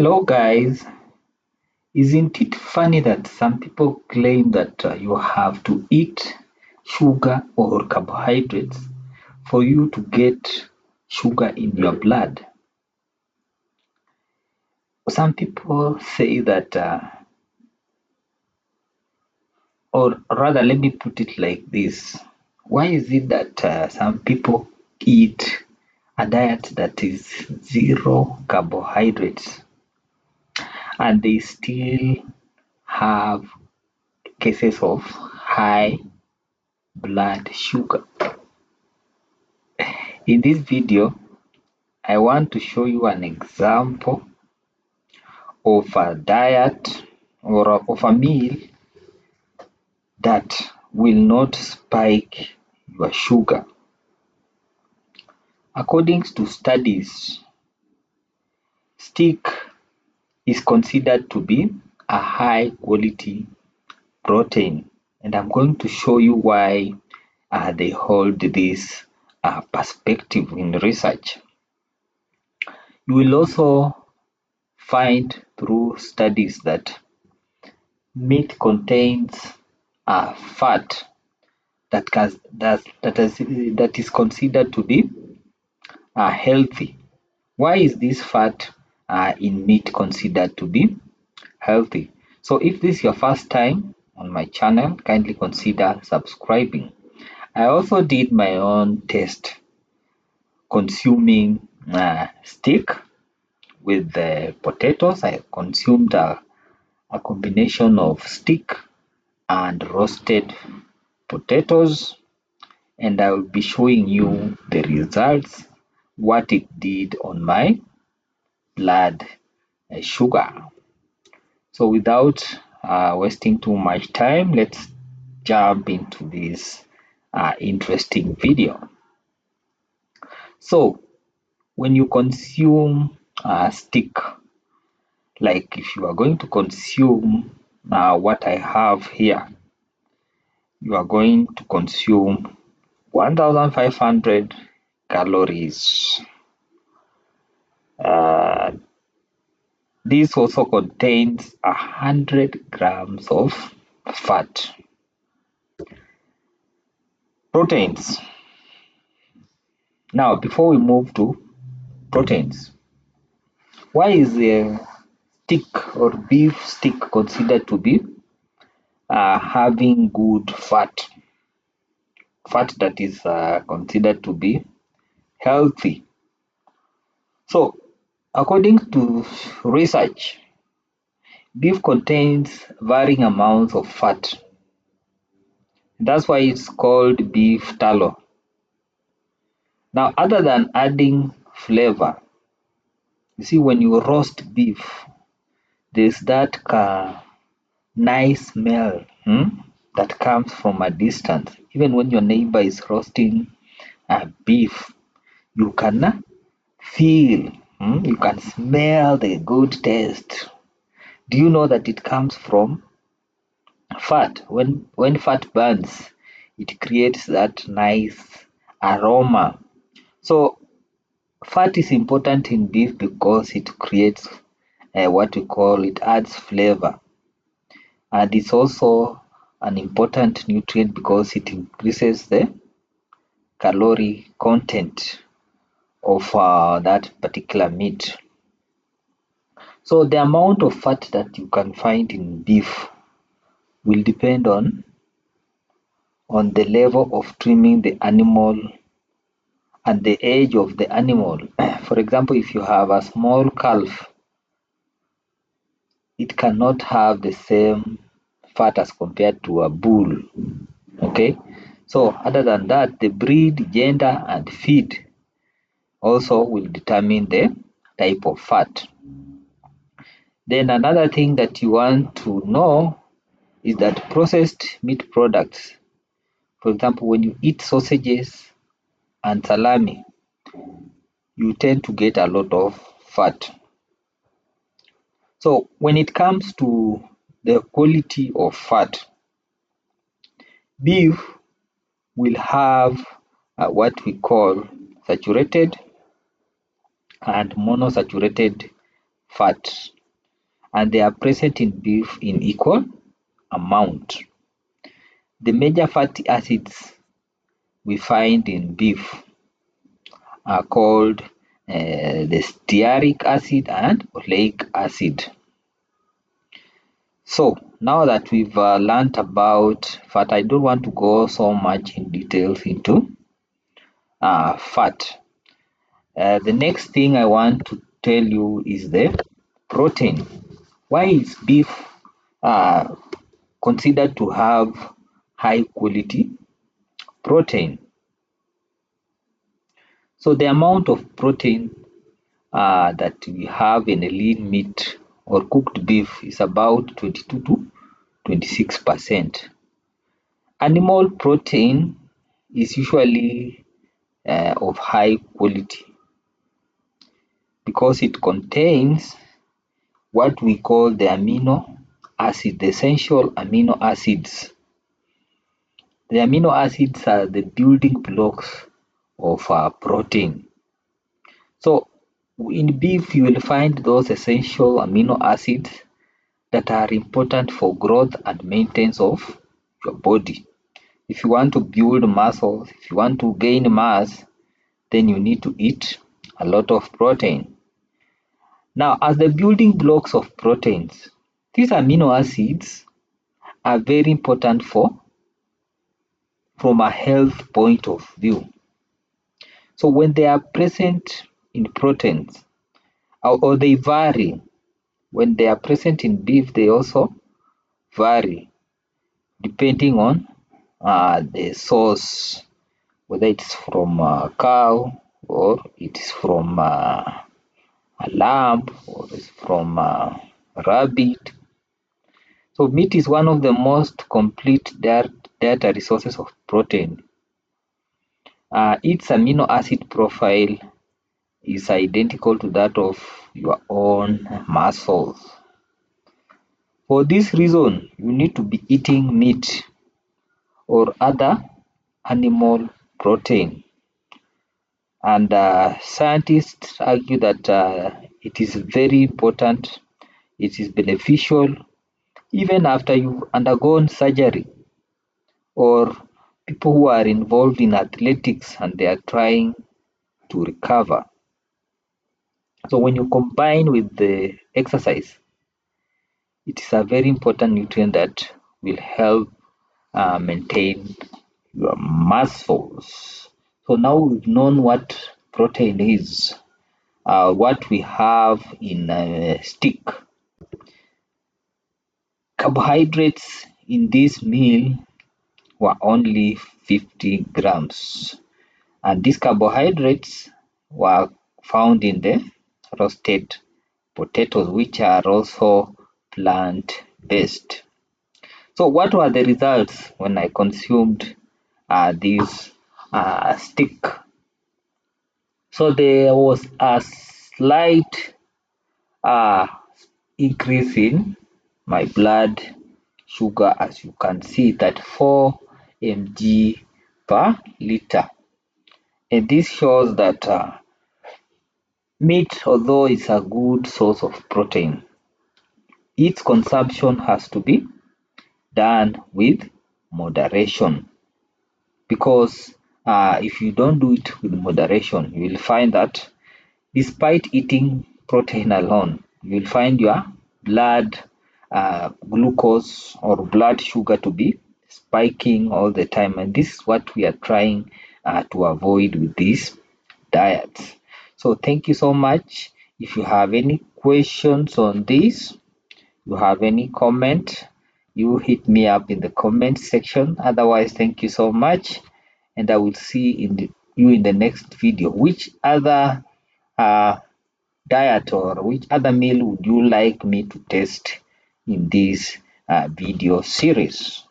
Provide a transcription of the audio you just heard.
Hello guys, isn't it funny that some people claim that you have to eat sugar or carbohydrates for you to get sugar in your blood? Some people say that, or rather, let me put it like this. Why is it that some people eat a diet that is zero carbohydrates and they still have cases of high blood sugar? In this video, I want to show you an example of a diet or of a meal that will not spike your sugar. According to studies, steak is considered to be a high quality protein, and I'm going to show you why they hold this perspective in research. You will also find through studies that meat contains fat that is considered to be healthy. Why is this fat in meat considered to be healthy? So if this is your first time on my channel, kindly consider subscribing. I also did my own test consuming steak with potatoes. I consumed a combination of steak and roasted potatoes, and I will be showing you the results, what it did on my blood sugar. So without wasting too much time, let's jump into this interesting video. So when you consume steak, like if you are going to consume what I have here, you are going to consume 1500 calories. This also contains 100 grams of fat. Proteins. Now, before we move to proteins, why is the steak or beef steak considered to be having good fat? Fat that is considered to be healthy. So, according to research, beef contains varying amounts of fat. That's why it's called beef tallow. Now, other than adding flavor, you see, when you roast beef, there's that nice smell that comes from a distance. Even when your neighbor is roasting beef, you can feel, you can smell the good taste. Do you know that it comes from fat? When fat burns, it creates that nice aroma. So fat is important in beef because it creates what we call, it adds flavor, and it's also an important nutrient because it increases the calorie content of that particular meat. So the amount of fat that you can find in beef will depend on the level of trimming the animal and the age of the animal. For example, if you have a small calf, it cannot have the same fat as compared to a bull. Okay, so other than that, the breed, gender, and feed also will determine the type of fat. Then another thing that you want to know is that processed meat products, for example, when you eat sausages and salami, you tend to get a lot of fat. So when it comes to the quality of fat, beef will have what we call saturated and monosaturated fat, and they are present in beef in equal amount. The major fatty acids we find in beef are called the stearic acid and oleic acid. So now that we've learned about fat, I don't want to go so much in details into fat. The next thing I want to tell you is the protein. Why is beef considered to have high quality protein? So the amount of protein that we have in a lean meat or cooked beef is about 22 to 26%. Animal protein is usually of high quality because it contains what we call the amino acid, the essential amino acids. The amino acids are the building blocks of protein. So in beef, you will find those essential amino acids that are important for growth and maintenance of your body. If you want to build muscles, if you want to gain mass, then you need to eat a lot of protein. Now, as the building blocks of proteins, these amino acids are very important from a health point of view. So when they are present in proteins, or they vary, when they are present in beef, they also vary depending on the source, whether it's from a cow or it is from a lamb or it's from a rabbit. So meat is one of the most complete dietary sources of protein. Its amino acid profile is identical to that of your own muscles. For this reason, you need to be eating meat or other animal protein. And scientists argue that it is very important, it is beneficial even after you've undergone surgery, or people who are involved in athletics and they are trying to recover. So when you combine with the exercise, it is a very important nutrient that will help maintain your muscles. So now we've known what protein is, what we have in a stick. Carbohydrates in this meal were only 50 grams, and these carbohydrates were found in the roasted potatoes, which are also plant-based. So what were the results when I consumed this stick? So there was a slight increase in my blood sugar, as you can see, that 4 mg per liter. And this shows that meat, although it's a good source of protein, its consumption has to be done with moderation, because if you don't do it with moderation, you will find that despite eating protein alone, you will find your blood glucose or blood sugar to be spiking all the time, and this is what we are trying to avoid with these diets. So thank you so much. If you have any questions on this, you have any comment, you hit me up in the comment section. Otherwise, thank you so much, and I will see you in the next video. Which other diet or which other meal would you like me to test in this video series?